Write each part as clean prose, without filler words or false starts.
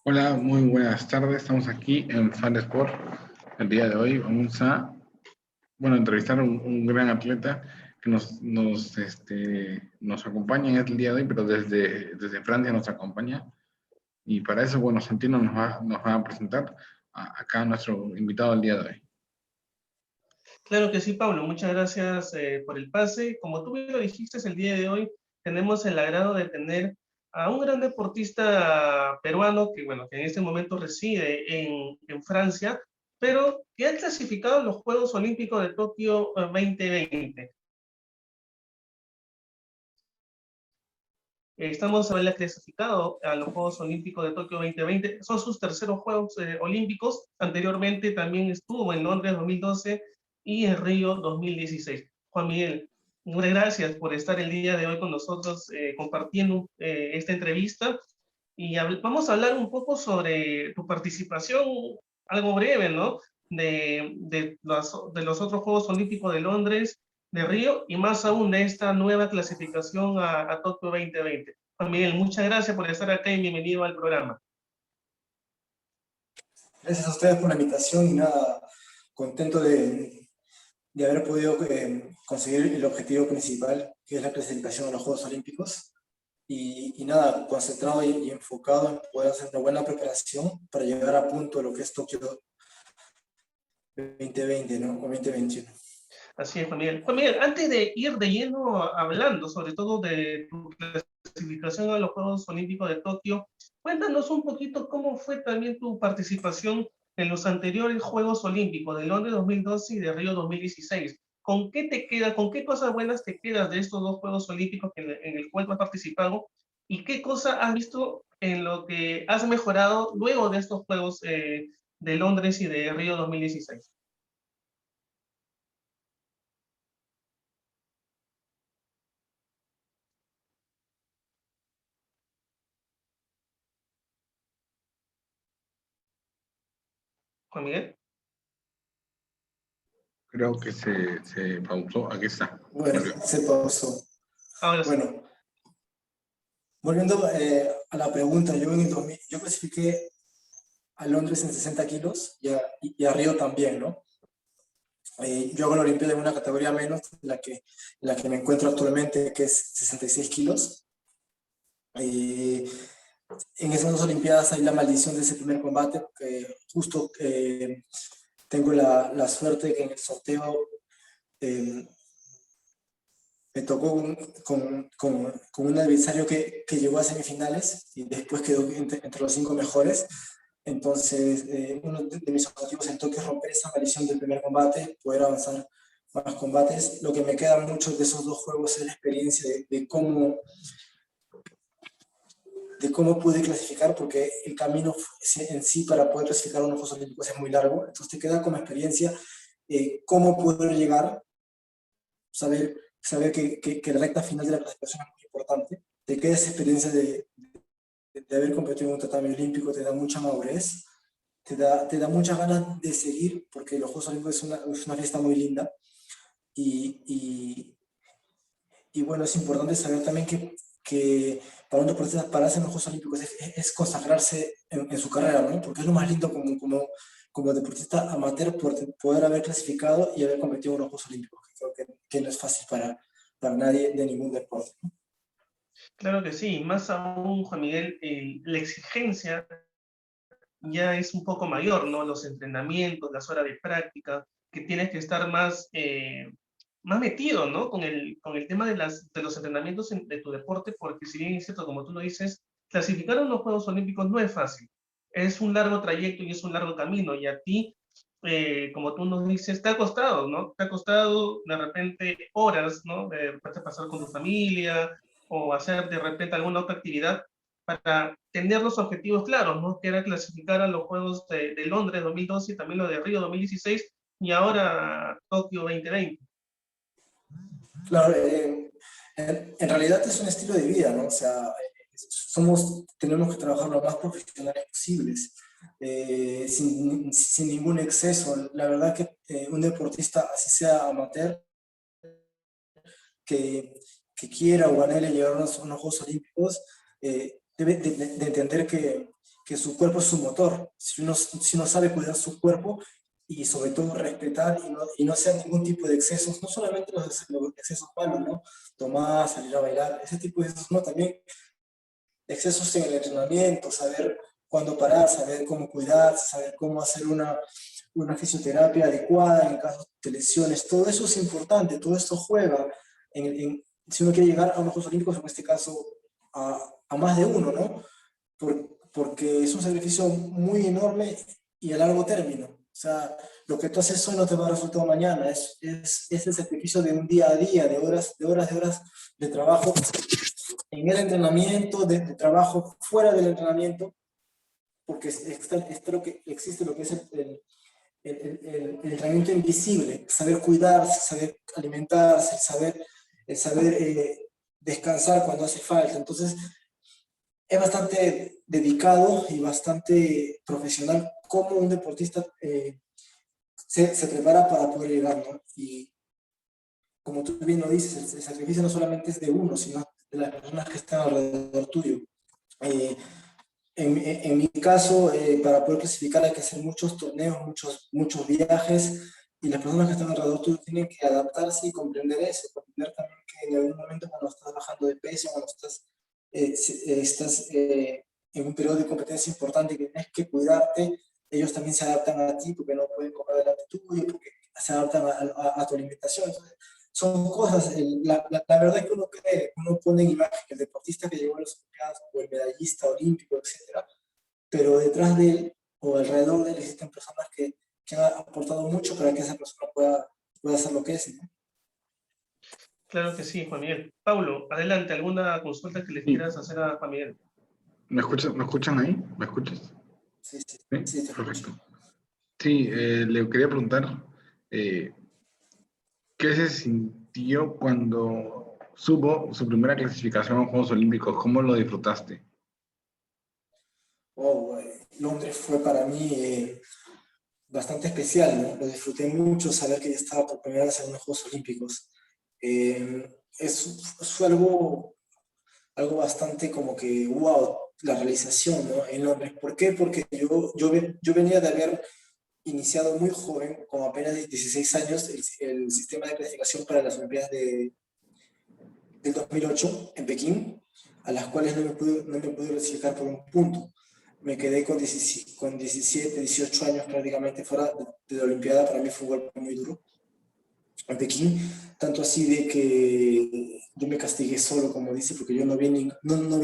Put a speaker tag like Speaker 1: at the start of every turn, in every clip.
Speaker 1: Hola, muy buenas tardes. Estamos aquí en Fan Sport. El día de hoy vamos a, entrevistar a un gran atleta que nos acompaña en el día de hoy, pero desde Francia nos acompaña. Y para eso, Santino nos va a presentar acá a nuestro invitado del día de hoy.
Speaker 2: Claro que sí, Pablo. Muchas gracias por el pase. Como tú bien lo dijiste, el día de hoy tenemos el agrado de tener a un gran deportista peruano que en este momento reside en Francia, pero que ha clasificado en los Juegos Olímpicos de Tokio 2020. Estamos a verla clasificado a los Juegos Olímpicos de Tokio 2020. Son sus terceros Juegos Olímpicos. Anteriormente también estuvo en Londres 2012 y en Río 2016. Juan Miguel, muchas gracias por estar el día de hoy con nosotros compartiendo esta entrevista. Y vamos a hablar un poco sobre tu participación, algo breve, ¿no? De los otros Juegos Olímpicos de Londres, de Río y más aún de esta nueva clasificación a Tokio 2020. Juan Miguel, muchas gracias por estar acá y bienvenido al programa.
Speaker 3: Gracias a ustedes por la invitación y nada, contento de haber podido conseguir el objetivo principal, que es la clasificación a los Juegos Olímpicos. Y nada, concentrado y enfocado en poder hacer una buena preparación para llegar a punto de lo que es Tokio 2020, ¿no? O 2021.
Speaker 2: Así es, Juan Miguel. Juan Miguel, antes de ir de lleno hablando sobre todo de tu clasificación a los Juegos Olímpicos de Tokio, cuéntanos un poquito cómo fue también tu participación en los anteriores Juegos Olímpicos de Londres 2012 y de Río 2016. ¿Con qué te queda, con qué cosas buenas te quedas de estos dos Juegos Olímpicos en el cual has participado? ¿Y qué cosa has visto en lo que has mejorado luego de estos Juegos de Londres y de Río 2016? Juan Miguel.
Speaker 1: Creo que se pausó. Aquí está.
Speaker 3: Bueno, se pausó.
Speaker 2: Ahora sí.
Speaker 3: Bueno, volviendo a la pregunta, yo clasifiqué a Londres en 60 kilos y a Río también, ¿no? Yo hago la Olimpiada en una categoría menos, la que me encuentro actualmente, que es 66 kilos. En esas dos Olimpiadas hay la maldición de ese primer combate, porque justo tengo la suerte de que en el sorteo me tocó con un adversario que llegó a semifinales y después quedó entre los 5 mejores. Entonces, uno de mis objetivos en Tokio es romper esa maldición del primer combate, poder avanzar más combates. Lo que me queda mucho de esos dos juegos es la experiencia de cómo pude clasificar, porque el camino en sí para poder clasificar a unos Juegos Olímpicos es muy largo. Entonces, te queda como experiencia cómo poder llegar, saber que la recta final de la clasificación es muy importante. Te queda esa experiencia de haber competido en un tatami olímpico, te da mucha madurez, te da muchas ganas de seguir, porque los Juegos Olímpicos es una fiesta muy linda. Y bueno, es importante saber también que para un deportista pararse en los Juegos Olímpicos es consagrarse en su carrera, ¿no? Porque es lo más lindo como deportista amateur poder haber clasificado y haber competido en los Juegos Olímpicos, que creo que no es fácil para nadie de ningún deporte, ¿no?
Speaker 2: Claro que sí, más aún, Juan Miguel, la exigencia ya es un poco mayor, ¿no? Los entrenamientos, las horas de práctica, que tienes que estar más metido, ¿no? Con el tema de los entrenamientos de tu deporte, porque si bien es cierto, como tú lo dices, clasificar a unos Juegos Olímpicos no es fácil. Es un largo trayecto y es un largo camino, y a ti, como tú nos dices, te ha costado, ¿no? Te ha costado de repente horas, ¿no? De repente pasar con tu familia o hacer de repente alguna otra actividad para tener los objetivos claros, ¿no? Que era clasificar a los Juegos de Londres 2012 y también lo de Río 2016 y ahora Tokio 2020.
Speaker 3: Claro, en realidad es un estilo de vida, ¿no? O sea, tenemos que trabajar lo más profesionales posibles, sin ningún exceso. La verdad que un deportista, así sea amateur, que quiera o anhele llegar a unos Juegos Olímpicos, debe de entender que que su cuerpo es su motor. Si uno sabe cuidar su cuerpo y sobre todo respetar y no hacer ningún tipo de excesos, no solamente los excesos malos, ¿no? Tomar, salir a bailar, ese tipo de excesos, no, también excesos en el entrenamiento, saber cuándo parar, saber cómo cuidarse, saber cómo hacer una fisioterapia adecuada en caso de lesiones, todo eso es importante, todo esto juega si uno quiere llegar a unos Juegos Olímpicos, en este caso a más de uno, ¿no? Porque es un sacrificio muy enorme y a largo término. O sea, lo que tú haces hoy no te va a dar resultado mañana, es el sacrificio de un día a día, de horas de trabajo en el entrenamiento, de trabajo fuera del entrenamiento, porque lo que existe lo que es el entrenamiento invisible, saber cuidarse, saber alimentarse, el saber descansar cuando hace falta. Entonces, es bastante dedicado y bastante profesional cómo un deportista se prepara para poder llegar, ¿no? Y como tú bien lo dices, el sacrificio no solamente es de uno, sino de las personas que están alrededor tuyo. Eh, en mi caso, para poder clasificar hay que hacer muchos torneos, muchos viajes, y las personas que están alrededor tuyo tienen que adaptarse y comprender eso, comprender también que en algún momento cuando estás bajando de peso, cuando estás en un periodo de competencia importante y que tienes que cuidarte, ellos también se adaptan a ti porque no pueden comer delante tuyo, porque se adaptan a tu alimentación. Entonces, son cosas, la verdad es que uno pone en imagen el deportista que llegó a las Olimpiadas o el medallista olímpico, etcétera, pero detrás de él o alrededor de él existen personas que han aportado mucho para que esa persona pueda hacer lo que es, ¿no?
Speaker 2: Claro que sí, Juan Miguel. Paulo, adelante, ¿alguna consulta que le quieras hacer a Juan Miguel?
Speaker 1: ¿Me escuchan ahí? ¿Me escuchas?
Speaker 3: Sí, sí,
Speaker 1: Sí,
Speaker 3: sí, te
Speaker 1: perfecto.
Speaker 3: escucho.
Speaker 1: Sí, le quería preguntar, ¿qué se sintió cuando supo su primera clasificación a Juegos Olímpicos? ¿Cómo lo disfrutaste?
Speaker 3: Londres fue para mí bastante especial, ¿no? Lo disfruté mucho, saber que ya estaba por primera vez en unos Juegos Olímpicos. Fue algo bastante como que, wow, la realización, ¿no? En Londres. ¿Por qué? Porque yo venía de haber iniciado muy joven, con apenas 16 años, el sistema de clasificación para las Olimpiadas del 2008 en Pekín, a las cuales no me pude clasificar por un punto. Me quedé con 17, 18 años prácticamente fuera de la Olimpiada. Para mí fue un golpe muy duro en Pekín, tanto así de que yo me castigué solo, como dice, porque yo no vi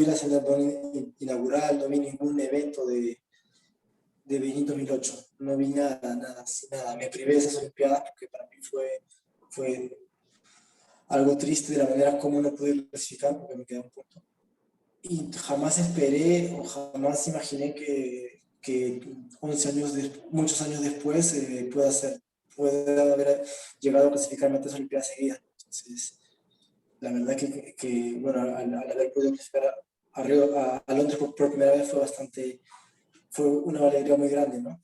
Speaker 3: la ceremonia inaugural, no vi ningún evento de Beijing 2008, no vi nada, nada. Me privé de esas Olimpiadas porque para mí fue algo triste de la manera como no pude clasificar porque me quedé un punto. Y jamás esperé o jamás imaginé que 11 años muchos años después pueda haber llegado a clasificarme a 3 Olimpiadas seguidas. Entonces, la verdad bueno, al haber podido clasificar a Londres por primera vez fue una alegría muy grande, ¿no?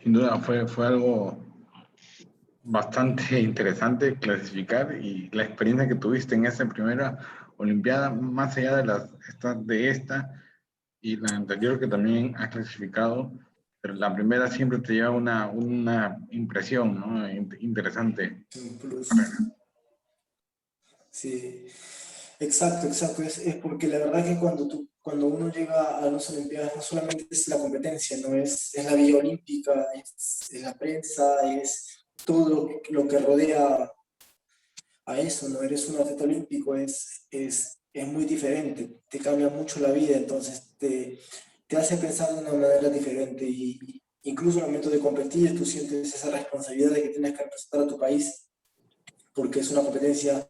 Speaker 1: Sin duda, fue algo bastante interesante clasificar y la experiencia que tuviste en esa primera Olimpiada, más allá de esta y la anterior que también has clasificado, pero la primera siempre te lleva una impresión, ¿no? Interesante.
Speaker 3: Un plus. Sí, exacto. Es porque la verdad que cuando uno llega a las Olimpiadas no solamente es la competencia, no es la vía olímpica, es la prensa, es todo lo que rodea a eso, ¿no? Eres un atleta olímpico, es muy diferente, te cambia mucho la vida, entonces te hace pensar de una manera diferente y incluso al momento de competir tú sientes esa responsabilidad de que tienes que representar a tu país porque es una competencia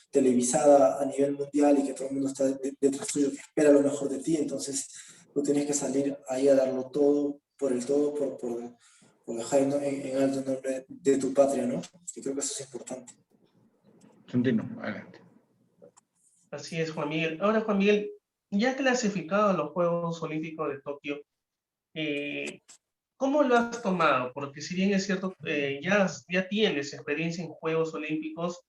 Speaker 3: televisada a nivel mundial y que todo el mundo está detrás tuyo, que espera lo mejor de ti, entonces tú tienes que salir ahí a darlo todo, por el todo, por dejar en alto el nombre de tu patria, ¿no? Y creo que eso es importante.
Speaker 1: Santino, adelante.
Speaker 2: Así es, Juan Miguel. Ahora, Juan Miguel, ya clasificado a los Juegos Olímpicos de Tokio, ¿cómo lo has tomado? Porque si bien es cierto, ya tienes experiencia en Juegos Olímpicos,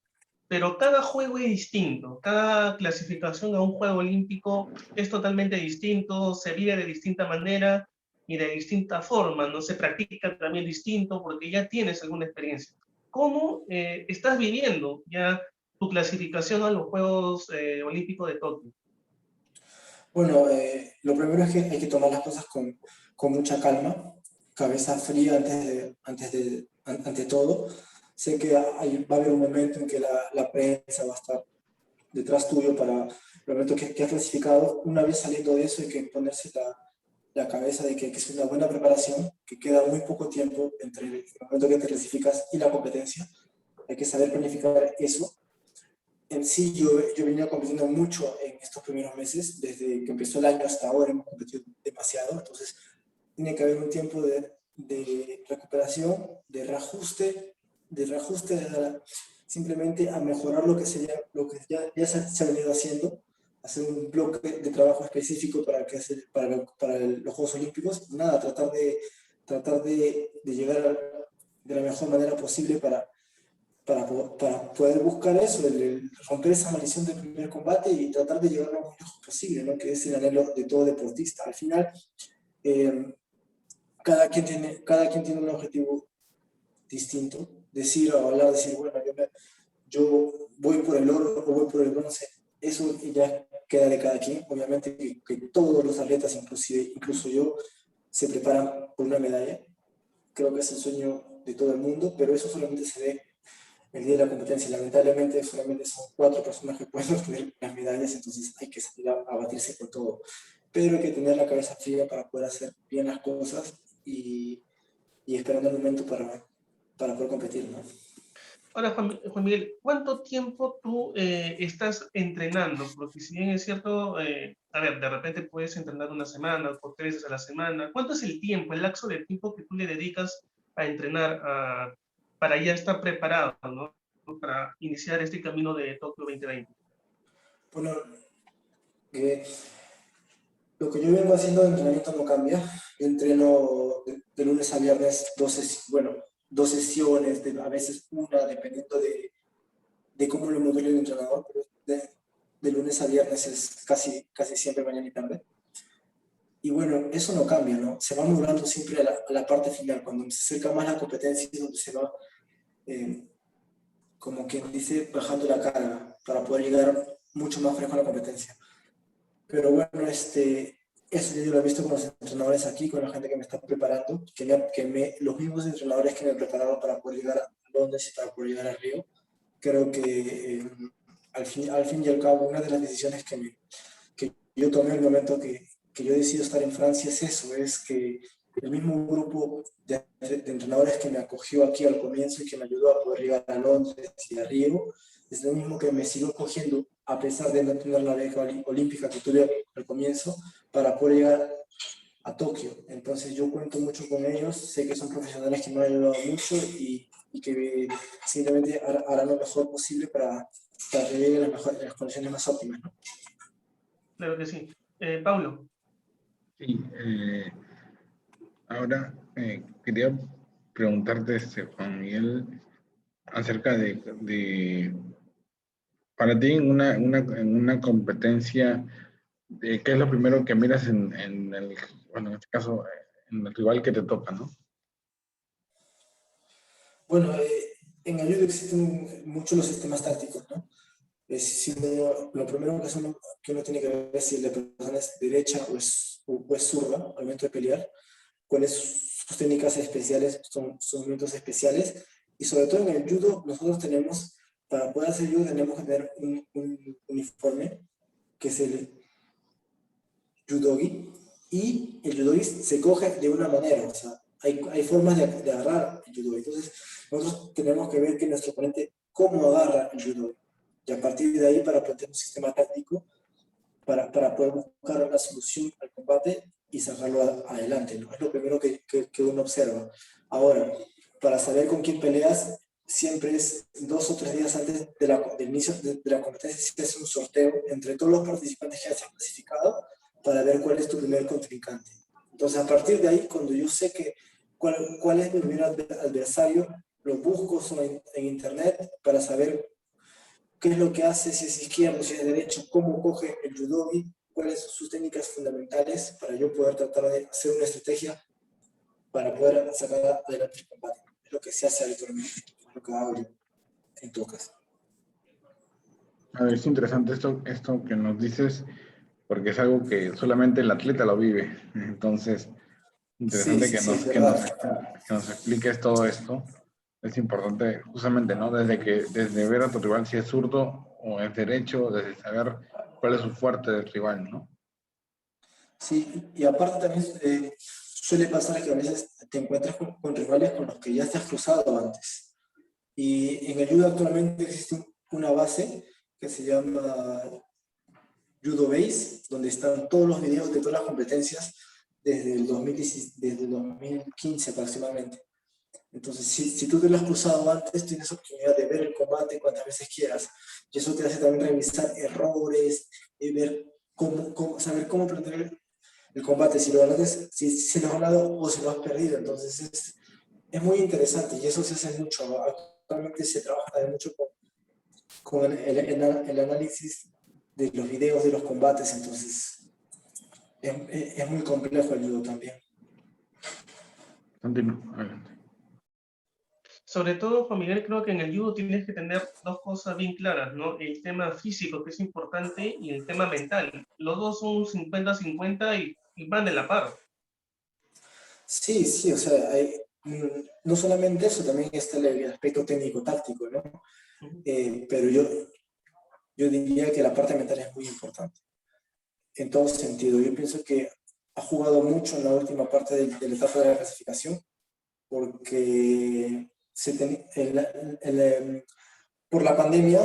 Speaker 2: pero cada juego es distinto, cada clasificación a un juego olímpico es totalmente distinto, se vive de distinta manera y de distinta forma, no se practica también distinto porque ya tienes alguna experiencia. ¿Cómo estás viviendo ya tu clasificación a los Juegos Olímpicos de Tokio?
Speaker 3: Bueno, lo primero es que hay que tomar las cosas con mucha calma, cabeza fría ante todo. Sé que va a haber un momento en que la prensa va a estar detrás tuyo para el momento que has clasificado. Una vez saliendo de eso hay que ponerse la cabeza de que es una buena preparación, que queda muy poco tiempo entre el momento que te clasificas y la competencia. Hay que saber planificar eso. En sí, yo venía compitiendo mucho en estos primeros meses, desde que empezó el año hasta ahora hemos competido demasiado, entonces tiene que haber un tiempo de recuperación, simplemente a mejorar lo que ya se ha venido haciendo, hacer un bloque de trabajo específico para los Juegos Olímpicos, nada, tratar de llegar de la mejor manera posible para poder buscar eso, romper esa maldición del primer combate y tratar de llegar lo más lejos posible, ¿no? Que es el anhelo de todo deportista. Al final, cada quien tiene un objetivo distinto. Decir o hablar, decir, bueno, yo voy por el oro o voy por el bronce, eso ya queda de cada quien. Obviamente que todos los atletas, incluso yo, se preparan por una medalla. Creo que es el sueño de todo el mundo, pero eso solamente se ve el día de la competencia. Lamentablemente solamente son 4 personas que pueden obtener las medallas, entonces hay que salir a batirse con todo. Pero hay que tener la cabeza fría para poder hacer bien las cosas y esperando el momento para poder competir, ¿no?
Speaker 2: Ahora, Juan Miguel, ¿cuánto tiempo tú estás entrenando? Porque si bien es cierto, a ver, de repente puedes entrenar una semana o 3 veces a la semana. ¿Cuánto es el tiempo, el lapso de tiempo que tú le dedicas a entrenar para ya estar preparado, ¿no? Para iniciar este camino de Tokio 2020?
Speaker 3: Bueno, lo que yo vengo haciendo de entrenamiento no cambia. Yo entreno de lunes a viernes dos sesiones, a veces una, dependiendo de cómo lo module el entrenador, pero de lunes a viernes es casi siempre mañana y tarde. Y bueno, eso no cambia, ¿no? Se va modulando siempre a la parte final, cuando se acerca más la competencia, es donde se va, como quien dice, bajando la carga para poder llegar mucho más fresco a la competencia. Pero bueno, eso yo lo he visto con los entrenadores aquí, con la gente que me está preparando, los mismos entrenadores que me prepararon para poder llegar a Londres y para poder llegar a Río. Creo que al fin y al cabo, una de las decisiones que yo tomé en el momento que yo decido estar en Francia es eso, es que el mismo grupo de entrenadores que me acogió aquí al comienzo y que me ayudó a poder llegar a Londres y a Río, es lo mismo que me sigo cogiendo a pesar de no tener la beca olímpica que tuve al comienzo para poder llegar a Tokio. Entonces yo cuento mucho con ellos, sé que son profesionales que me han ayudado mucho y que simplemente harán lo mejor posible para que lleguen las condiciones más óptimas, ¿no?
Speaker 2: Claro que sí. Pablo.
Speaker 1: Sí, ahora quería preguntarte, Juan Miguel, acerca de para ti en una competencia, ¿qué es lo primero que miras en este caso, en el rival que te toca, ¿no?
Speaker 3: Bueno, en ayuda existen muchos los sistemas tácticos, ¿no? Lo primero que uno tiene que ver es si la persona es derecha o es zurda al momento de pelear, cuáles sus técnicas especiales, sus movimientos especiales, y sobre todo en el judo nosotros para poder hacer judo tenemos que tener un uniforme que es el judogi, y el judogi se coge de una manera, o sea, hay formas de agarrar el judogi. Entonces, nosotros tenemos que ver que nuestro oponente cómo agarra el judogi, y a partir de ahí para plantear un sistema táctico para poder buscar una solución al combate y sacarlo adelante, ¿no? Es lo primero que uno observa. Ahora, para saber con quién peleas, siempre es 2 o 3 días antes del inicio de la competencia, se hace un sorteo entre todos los participantes que han clasificado para ver cuál es tu primer contrincante. Entonces, a partir de ahí, cuando yo sé cuál es mi primer adversario, lo busco en internet para saber qué es lo que hace, si es izquierdo, si es derecho, cómo coge el judogi, cuáles son sus técnicas fundamentales para yo poder tratar de hacer una estrategia para poder sacar adelante el combate. Es lo que se hace habitualmente, es lo que hago yo, en todo caso.
Speaker 1: A ver, es interesante esto que nos dices, porque es algo que solamente el atleta lo vive. Entonces,
Speaker 3: Sí,
Speaker 1: interesante
Speaker 3: sí, sí, es
Speaker 1: que
Speaker 3: verdad.
Speaker 1: nos expliques todo esto. Es importante, justamente, ¿no? Desde ver a tu rival si es zurdo o es derecho, desde saber cuál es su fuerte del rival, ¿no?
Speaker 3: Sí, y aparte también suele pasar que a veces te encuentras con rivales con los que ya te has cruzado antes. Y en el judo actualmente existe una base que se llama Judo Base, donde están todos los videos de todas las competencias desde el 2015 aproximadamente. Entonces, si tú te lo has cruzado antes, tienes oportunidad de ver el combate cuantas veces quieras. Y eso te hace también revisar errores, ver saber cómo plantear el combate, si lo ganaste, si lo has ganado o si lo has perdido. Entonces, es muy interesante y eso se hace mucho. Actualmente se trabaja también mucho con el análisis de los videos de los combates. Entonces, es muy complejo el judo también.
Speaker 1: Continúa, adelante.
Speaker 2: Sobre todo, Juan Miguel, creo que en el judo tienes que tener dos cosas bien claras, ¿no? El tema físico, que es importante, y el tema mental. Los dos son 50-50 y van de la par.
Speaker 3: Sí, sí, o sea, no solamente eso, también está el aspecto técnico-táctico, ¿no? Pero yo diría que la parte mental es muy importante, en todo sentido. Yo pienso que ha jugado mucho en la última parte de la etapa de la clasificación, porque por la pandemia,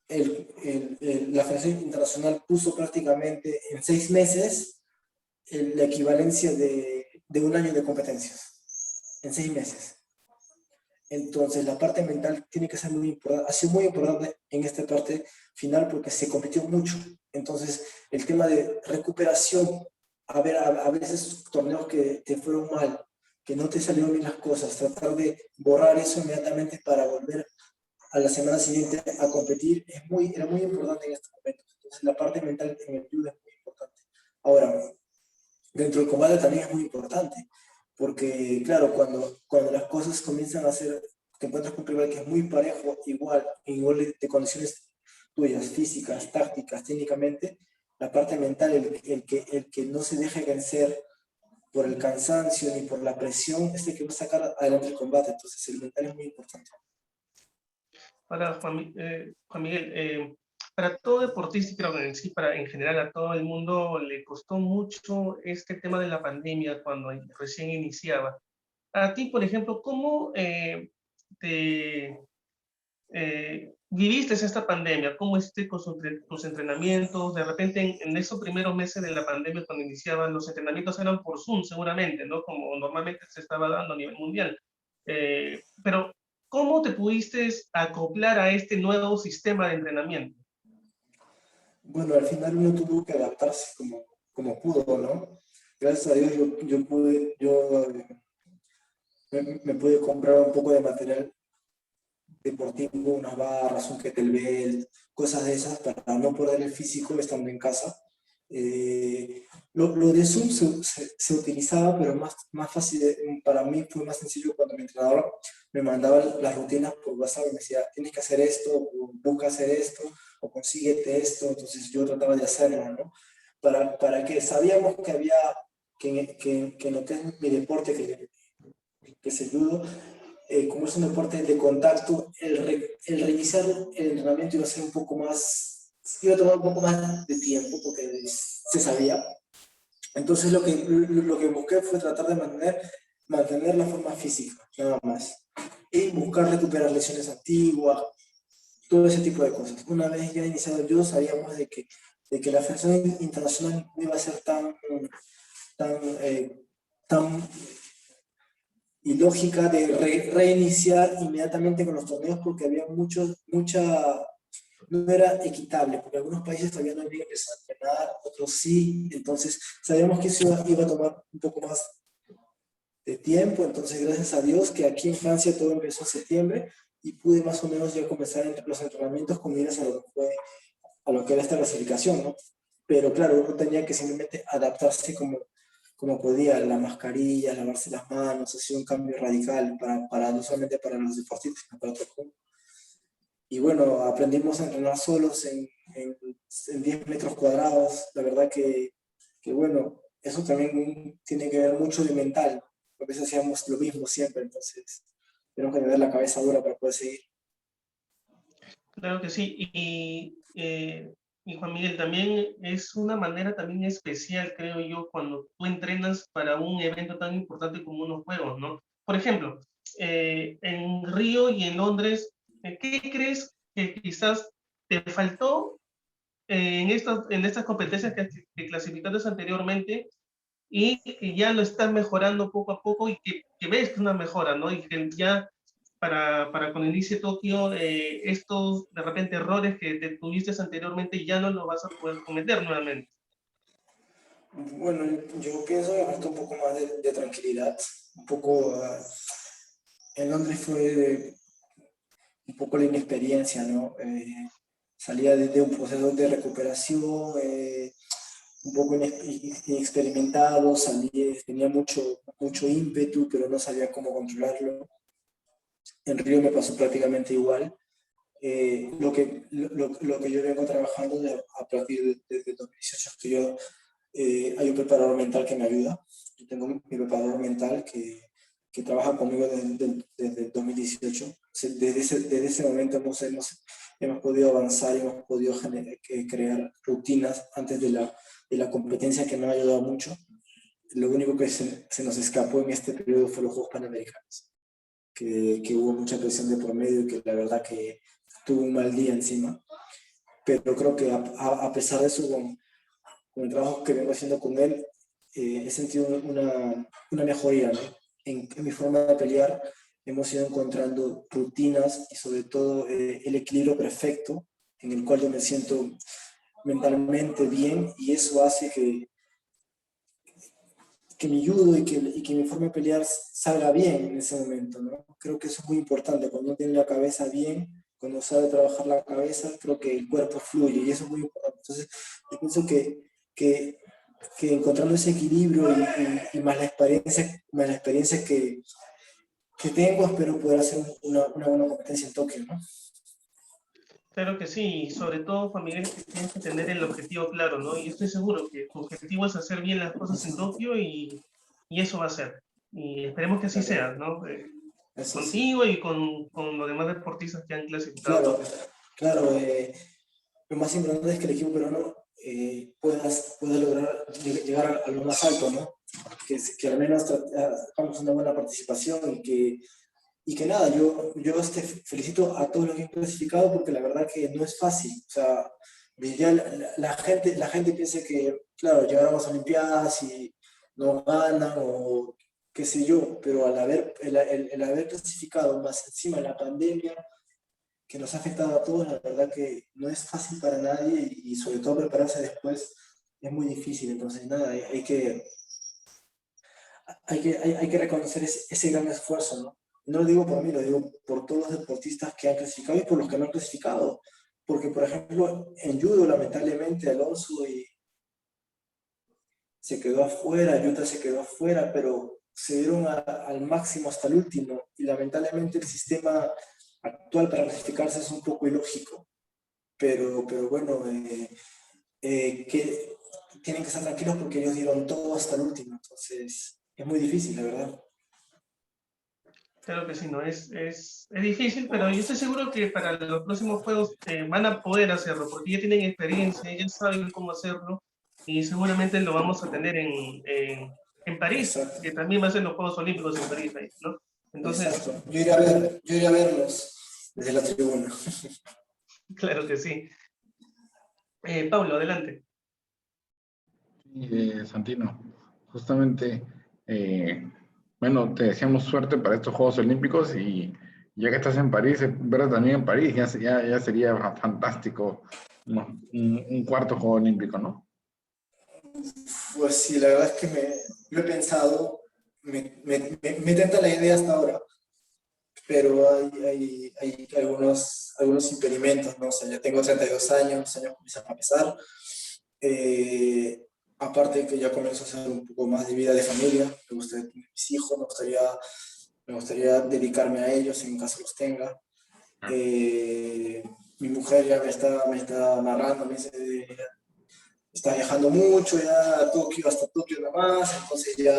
Speaker 3: la Federación Internacional puso prácticamente en 6 meses la equivalencia de un año de competencias, en 6 meses. Entonces, la parte mental tiene que ser muy importante, ha sido muy importante en esta parte final porque se compitió mucho. Entonces, el tema de recuperación, a veces torneos que te fueron mal, que no te salieron bien las cosas, tratar de borrar eso inmediatamente para volver a la semana siguiente a competir, era muy importante en estos momentos. Entonces, la parte mental en el judo es muy importante. Ahora, dentro del combate también es muy importante, porque claro, cuando las cosas comienzan a ser, te encuentras con un rival que es muy parejo, igual de condiciones tuyas, físicas, tácticas, técnicamente, la parte mental, el que no se deje vencer por el cansancio ni por la presión, es el que va a sacar adelante el combate. Entonces el mental es muy importante.
Speaker 2: Ahora, Juan Miguel, para todo deportista, creo que en sí, en general a todo el mundo le costó mucho este tema de la pandemia cuando recién iniciaba. A ti, por ejemplo, ¿cómo viviste esta pandemia? ¿Cómo hiciste con tus entrenamientos? De repente, en esos primeros meses de la pandemia, cuando iniciaban, los entrenamientos eran por Zoom, seguramente, ¿no? Como normalmente se estaba dando a nivel mundial. Pero, ¿cómo te pudiste acoplar a este nuevo sistema de entrenamiento?
Speaker 3: Bueno, al final uno tuvo que adaptarse como pudo, ¿no? Gracias a Dios me pude comprar un poco de material deportivo, unas barras, un kettlebell, cosas de esas para no perder el físico estando en casa. Lo de Zoom se utilizaba, pero más fácil, para mí fue más sencillo cuando mi entrenador me mandaba las rutinas por WhatsApp y me decía, tienes que hacer esto, o busca hacer esto, o consíguete esto. Entonces yo trataba de hacerlo, ¿no? Para que sabíamos que había, que en lo que es mi deporte, que es el judo, como es un deporte de contacto, el reiniciar el entrenamiento iba a ser un poco más, iba a tomar un poco más de tiempo porque se sabía. Entonces lo que busqué fue tratar de mantener la forma física, nada más. Y buscar recuperar lesiones antiguas, todo ese tipo de cosas. Una vez ya iniciado el judo, sabíamos de que la Federación Internacional no iba a ser tan, tan ilógica de reiniciar inmediatamente con los torneos porque había no era equitable, porque algunos países todavía no habían empezado a entrenar, otros sí. Entonces sabíamos que eso iba a tomar un poco más de tiempo. Entonces gracias a Dios que aquí en Francia todo empezó en septiembre y pude más o menos ya comenzar los entrenamientos con miras a lo que era esta clasificación, ¿no? Pero claro, uno tenía que simplemente adaptarse como podía, la mascarilla, lavarse las manos, ha sido un cambio radical no solamente para los deportistas, sino para todo el mundo. Y bueno, aprendimos a entrenar solos en 10 metros cuadrados. La verdad que bueno, eso también tiene que ver mucho de mental. A veces hacíamos lo mismo siempre, entonces tenemos que tener la cabeza dura para poder seguir.
Speaker 2: Claro que sí. Y Juan Miguel, también es una manera también especial, creo yo, cuando tú entrenas para un evento tan importante como unos juegos, ¿no? Por ejemplo, en Río y en Londres, ¿qué crees que quizás te faltó en estas competencias que clasificaste anteriormente y que ya lo estás mejorando poco a poco y que ves que una mejora, ¿no? Y que ya para cuando inicie Tokio, estos de repente errores que te tuviste anteriormente ya no los vas a poder cometer nuevamente?
Speaker 3: Bueno, yo pienso que me falta un poco más de tranquilidad. Un poco, en Londres fue un poco la inexperiencia, ¿no? Salía de un proceso de recuperación, un poco inexperimentado, tenía mucho ímpetu, pero no sabía cómo controlarlo. En Río me pasó prácticamente igual. Lo que yo vengo trabajando a partir de 2018 es que hay un preparador mental que me ayuda. Yo tengo mi preparador mental que trabaja conmigo desde 2018. Desde ese momento hemos podido avanzar y hemos podido crear rutinas antes de la competencia que me ha ayudado mucho. Lo único que se nos escapó en este periodo fue los Juegos Panamericanos, que hubo mucha presión de por medio y que la verdad que tuve un mal día encima. Pero creo que a pesar de eso, con el trabajo que vengo haciendo con él, he sentido una mejoría, ¿no? En mi forma de pelear hemos ido encontrando rutinas y sobre todo el equilibrio perfecto en el cual yo me siento mentalmente bien y eso hace que mi judo y que mi forma de pelear salga bien en ese momento, ¿no? Creo que eso es muy importante, cuando uno tiene la cabeza bien, cuando sabe trabajar la cabeza, creo que el cuerpo fluye y eso es muy importante. Entonces, yo pienso que, que encontrando ese equilibrio y más la experiencia que tengo, espero poder hacer una buena competencia en Tokio, ¿no?
Speaker 2: Claro que sí, y sobre todo, Juan Miguel, que tienes que tener el objetivo claro, ¿no? Y estoy seguro que tu objetivo es hacer bien las cosas en Tokio y eso va a ser. Y esperemos que así sea, ¿no?
Speaker 3: Eso sí.
Speaker 2: Contigo y con los demás deportistas que han clasificado a
Speaker 3: Claro,
Speaker 2: Tokio.
Speaker 3: claro. Lo más importante es que el equipo peruano pueda lograr llegar a lo más alto, ¿no? Que al menos hagamos una buena participación y que nada, yo felicito a todos los que han clasificado porque la verdad que no es fácil. O sea, ya la gente piensa que, claro, llegaron a las Olimpiadas y no ganan o qué sé yo, pero el haber clasificado más encima de la pandemia que nos ha afectado a todos, la verdad que no es fácil para nadie y sobre todo prepararse después es muy difícil. Entonces, nada, hay que reconocer ese gran esfuerzo, ¿no? No lo digo por mí, lo digo por todos los deportistas que han clasificado y por los que no han clasificado. Porque, por ejemplo, en judo, lamentablemente, Alonso se quedó afuera, Yuta se quedó afuera, pero se dieron al máximo hasta el último. Y lamentablemente el sistema actual para clasificarse es un poco ilógico. Pero bueno, que tienen que estar tranquilos porque ellos dieron todo hasta el último. Entonces, es muy difícil, la verdad.
Speaker 2: Claro que sí, ¿no? Es difícil, pero yo estoy seguro que para los próximos juegos van a poder hacerlo, porque ya tienen experiencia, ya saben cómo hacerlo, y seguramente lo vamos a tener en París,
Speaker 3: Exacto,
Speaker 2: que también va a ser los Juegos Olímpicos en París, ¿no? Entonces,
Speaker 3: exacto. Yo iré a verlos desde la tribuna.
Speaker 2: claro que sí. Pablo, adelante.
Speaker 1: Santino, justamente, bueno, te deseamos suerte para estos Juegos Olímpicos y ya que estás en París, verás también en París, ya sería fantástico, ¿no? Un cuarto Juego Olímpico, ¿no?
Speaker 3: Pues sí, la verdad es que lo he pensado, me tenta la idea hasta ahora, pero hay algunos impedimentos, ¿no? O sea, ya tengo 32 años, los años comienzan a pesar. Eh, Aparte que ya comienzo a hacer un poco más de vida de familia, me gustaría tener mis hijos, me gustaría dedicarme a ellos en caso los tenga. Eh, Mi mujer ya me está amarrando, me dice, está viajando mucho ya a Tokio, hasta Tokio nada más, entonces ya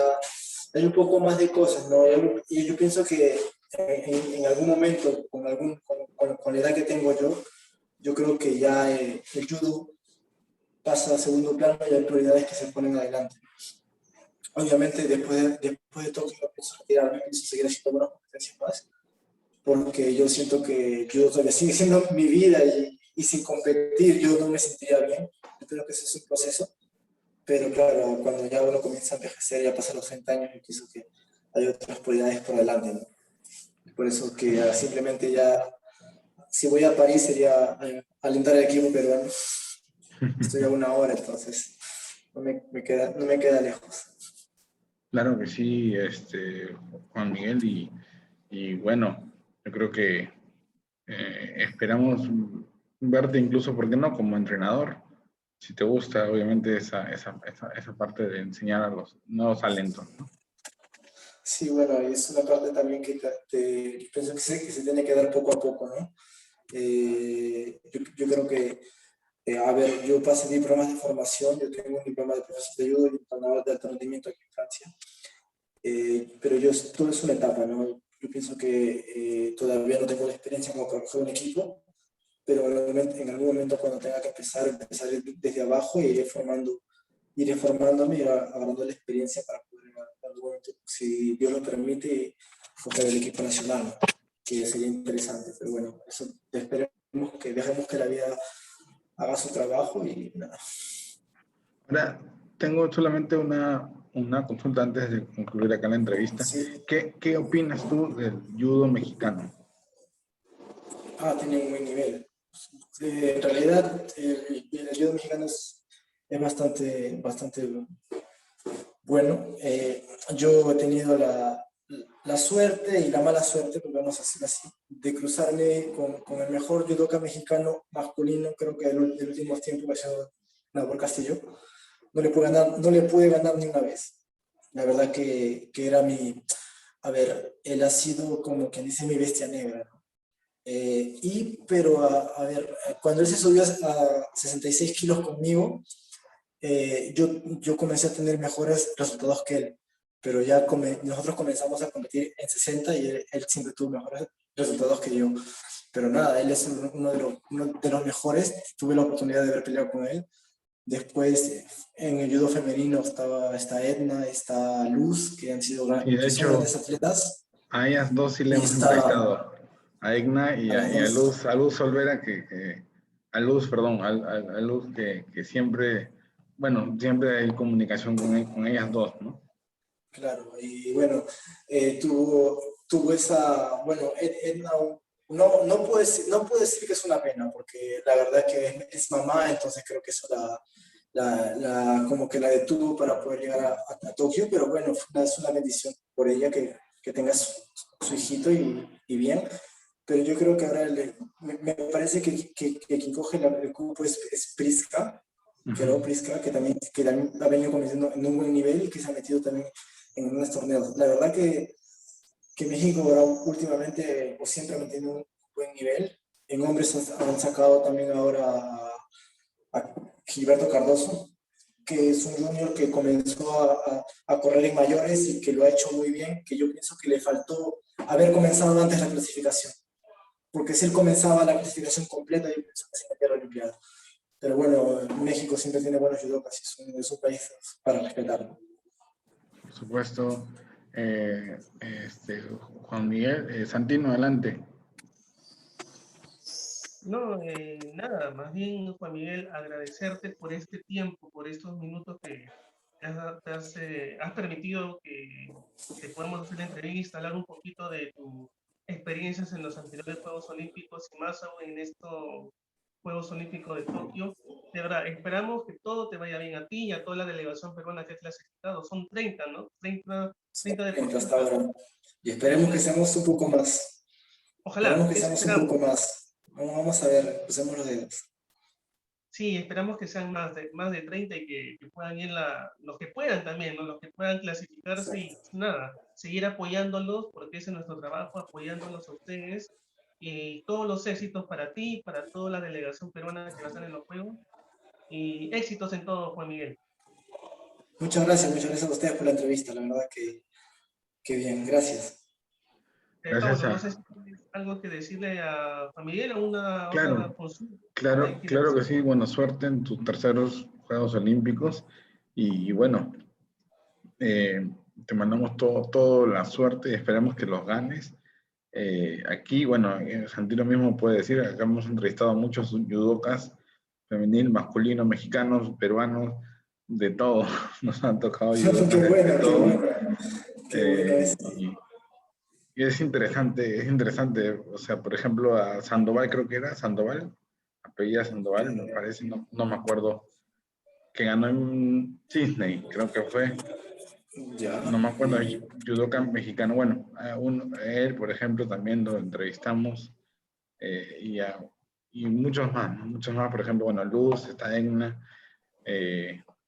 Speaker 3: hay un poco más de cosas, ¿no? Y yo pienso que en algún momento, con la edad que tengo yo creo que ya el judo pasa a segundo plano y hay prioridades que se ponen adelante. Obviamente, después de Tokio, no pienso retirarme, pienso seguir haciendo buenas competencias más, porque yo siento que el judo todavía sigue siendo mi vida y sin competir yo no me sentiría bien. Yo creo que ese es un proceso. Pero claro, cuando ya uno comienza a envejecer, ya pasan los 30 años, yo pienso que hay otras prioridades por delante, ¿no? Por eso que simplemente ya, si voy a París sería alentar al equipo peruano. Estoy a una hora, entonces no me queda lejos.
Speaker 1: Claro que sí, Juan Miguel, y bueno, yo creo que esperamos verte incluso, ¿por qué no?, como entrenador, si te gusta, obviamente, esa parte de enseñar a los nuevos talentos, ¿no?
Speaker 3: Sí, bueno, es una parte también que pienso que se tiene que dar poco a poco, ¿no? Yo creo que, a ver, yo pasé diplomas de formación, yo tengo un diploma de profesor de judo y entrenador de alto rendimiento aquí en Francia, pero todo es una etapa, ¿no? Yo pienso que todavía no tengo la experiencia como para coger un equipo, pero en algún momento cuando tenga que empezar desde abajo y iré formándome y agarrando la experiencia para poder en algún momento, si Dios lo permite, coger el equipo nacional, ¿no? Que sería interesante, pero bueno, eso dejemos que la vida haga su trabajo y nada.
Speaker 1: Ahora, tengo solamente una consulta antes de concluir acá la entrevista.
Speaker 3: Sí.
Speaker 1: ¿Qué opinas tú del judo mexicano?
Speaker 3: Tiene un buen nivel. En realidad, el judo mexicano es bastante bueno. Yo he tenido la suerte y la mala suerte, porque vamos a decirlo así, de cruzarme con el mejor judoka mexicano masculino, creo que del último tiempo, que ha sido Nabor Castillo. No le pude ganar ni una vez. La verdad que era a ver, él ha sido como quien dice mi bestia negra, ¿no? Pero a ver, cuando él se subió a 66 kilos conmigo, yo comencé a tener mejores resultados que él, pero ya nosotros comenzamos a competir en 60 y él siempre tuvo mejores resultados que yo. Pero nada, él es uno de los mejores, tuve la oportunidad de haber peleado con él. Después, en el judo femenino está Edna, está Luz, que
Speaker 1: Y de
Speaker 3: que son
Speaker 1: hecho,
Speaker 3: grandes atletas.
Speaker 1: a ellas dos sí le
Speaker 3: Y
Speaker 1: hemos
Speaker 3: está
Speaker 1: entrevistado, a Egna y
Speaker 3: a las
Speaker 1: a
Speaker 3: dos.
Speaker 1: Luz, Solvera, a Luz, perdón, a Luz que siempre, bueno, siempre hay comunicación con ellas dos, ¿no?
Speaker 3: Claro, y bueno, tuvo esa, bueno, Edna, no puedo decir que es una pena, porque la verdad que es mamá, entonces creo que eso como que la detuvo para poder llegar a Tokio, pero bueno, es una bendición por ella que tenga su hijito y bien, pero yo creo que ahora me parece que quien coge el cupo es Priska,
Speaker 1: Uh-huh.
Speaker 3: creo, Priska, que también ha venido compitiendo en un buen nivel y que se ha metido también en unos torneos. La verdad que México ahora últimamente o siempre ha mantenido un buen nivel. En hombres han sacado también ahora a Gilberto Cardoso, que es un junior que comenzó a correr en mayores y que lo ha hecho muy bien, que yo pienso que le faltó haber comenzado antes la clasificación, porque si él comenzaba la clasificación completa, yo pienso que se metía a la Olimpiada. Pero bueno, México siempre tiene buenos judokas y es un país para respetarlo.
Speaker 1: Por supuesto, Juan Miguel, Santino, adelante.
Speaker 2: No, nada, más bien, Juan Miguel, agradecerte por este tiempo, por estos minutos que has permitido que podamos hacer la entrevista, hablar un poquito de tus experiencias en los anteriores Juegos Olímpicos y más aún en estos Juegos Olímpicos de Tokio. De verdad, esperamos que todo te vaya bien a ti y a toda la delegación peruana que has clasificado. Son 30, ¿no? 30
Speaker 3: Hasta
Speaker 2: deportistas.
Speaker 3: ahora. Y esperemos que seamos un poco más.
Speaker 2: Ojalá,
Speaker 3: Esperemos que
Speaker 2: eso
Speaker 3: seamos un
Speaker 2: esperamos.
Speaker 3: poco más. Vamos a ver, crucemos los dedos.
Speaker 2: Sí, esperamos que sean más de 30 y que puedan ir los que puedan también, ¿no? Los que puedan clasificarse y
Speaker 3: Exacto.
Speaker 2: nada, seguir apoyándolos, porque ese es nuestro trabajo, apoyándolos a ustedes. Y todos los éxitos para ti, para toda la delegación peruana que va a estar en los Juegos. Y éxitos en todo, Juan Miguel.
Speaker 3: Muchas gracias a ustedes por la entrevista, la verdad que bien, gracias.
Speaker 1: Gracias
Speaker 2: Paulo, no
Speaker 1: a...
Speaker 2: sé si tienes algo que decirle a Juan Miguel o una otra
Speaker 1: Claro,
Speaker 2: consulta que
Speaker 1: claro,
Speaker 2: quieras
Speaker 1: claro
Speaker 2: hacer.
Speaker 1: que sí. Buena suerte en tus terceros Juegos Olímpicos. Y bueno, eh, te mandamos todo la suerte y esperamos que los ganes. Aquí, bueno, Santino mismo puede decir, acá hemos entrevistado a muchos judokas, femenil, masculino, mexicanos, peruanos, de todo. Nos han tocado judokas de
Speaker 3: Qué
Speaker 1: todo.
Speaker 3: bueno, qué bueno esto.
Speaker 1: Y es interesante. O sea, por ejemplo, a Sandoval, creo que era Sandoval, apellida Sandoval, me parece, no me acuerdo, que ganó en Disney, creo que fue,
Speaker 3: Ya.
Speaker 1: no me acuerdo, judoka mexicano. Bueno, a él, por ejemplo, también lo entrevistamos, y, y muchos más, ¿no? Muchos más, por ejemplo, bueno, Luz, está Egna,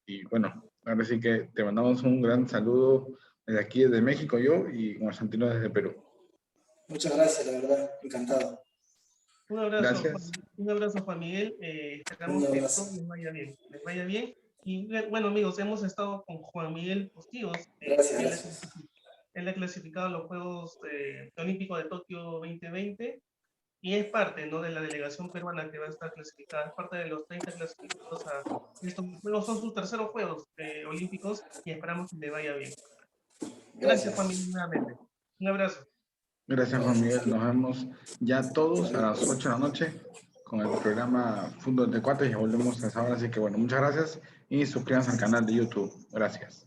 Speaker 1: y bueno, ahora sí que te mandamos un gran saludo desde aquí, desde México, yo, y Constantino desde Perú.
Speaker 3: Muchas gracias, la verdad, encantado.
Speaker 1: Gracias.
Speaker 2: Un abrazo, Juan Miguel.
Speaker 3: Un
Speaker 2: Esperamos que todo
Speaker 3: abrazo.
Speaker 2: les vaya bien. Les vaya bien. Y bueno, amigos, hemos estado con Juan Miguel Postigos.
Speaker 3: Gracias, gracias.
Speaker 2: Él ha clasificado a los Juegos Olímpicos de Tokio 2020 y es parte, ¿no?, de la delegación peruana que va a estar clasificada. Es parte de los 30 clasificados a estos Juegos. Son sus terceros Juegos Olímpicos y esperamos que le vaya bien. Gracias, Juan
Speaker 3: Gracias.
Speaker 2: Miguel, nuevamente. Un abrazo.
Speaker 1: Gracias, Juan
Speaker 3: Gracias.
Speaker 1: Miguel. Nos vemos ya todos a las
Speaker 3: Saludos.
Speaker 1: 8 de la noche con el programa Fútbol de Cuates. Ya volvemos a esa hora. Así que bueno, muchas gracias y suscríbanse al canal de YouTube. Gracias.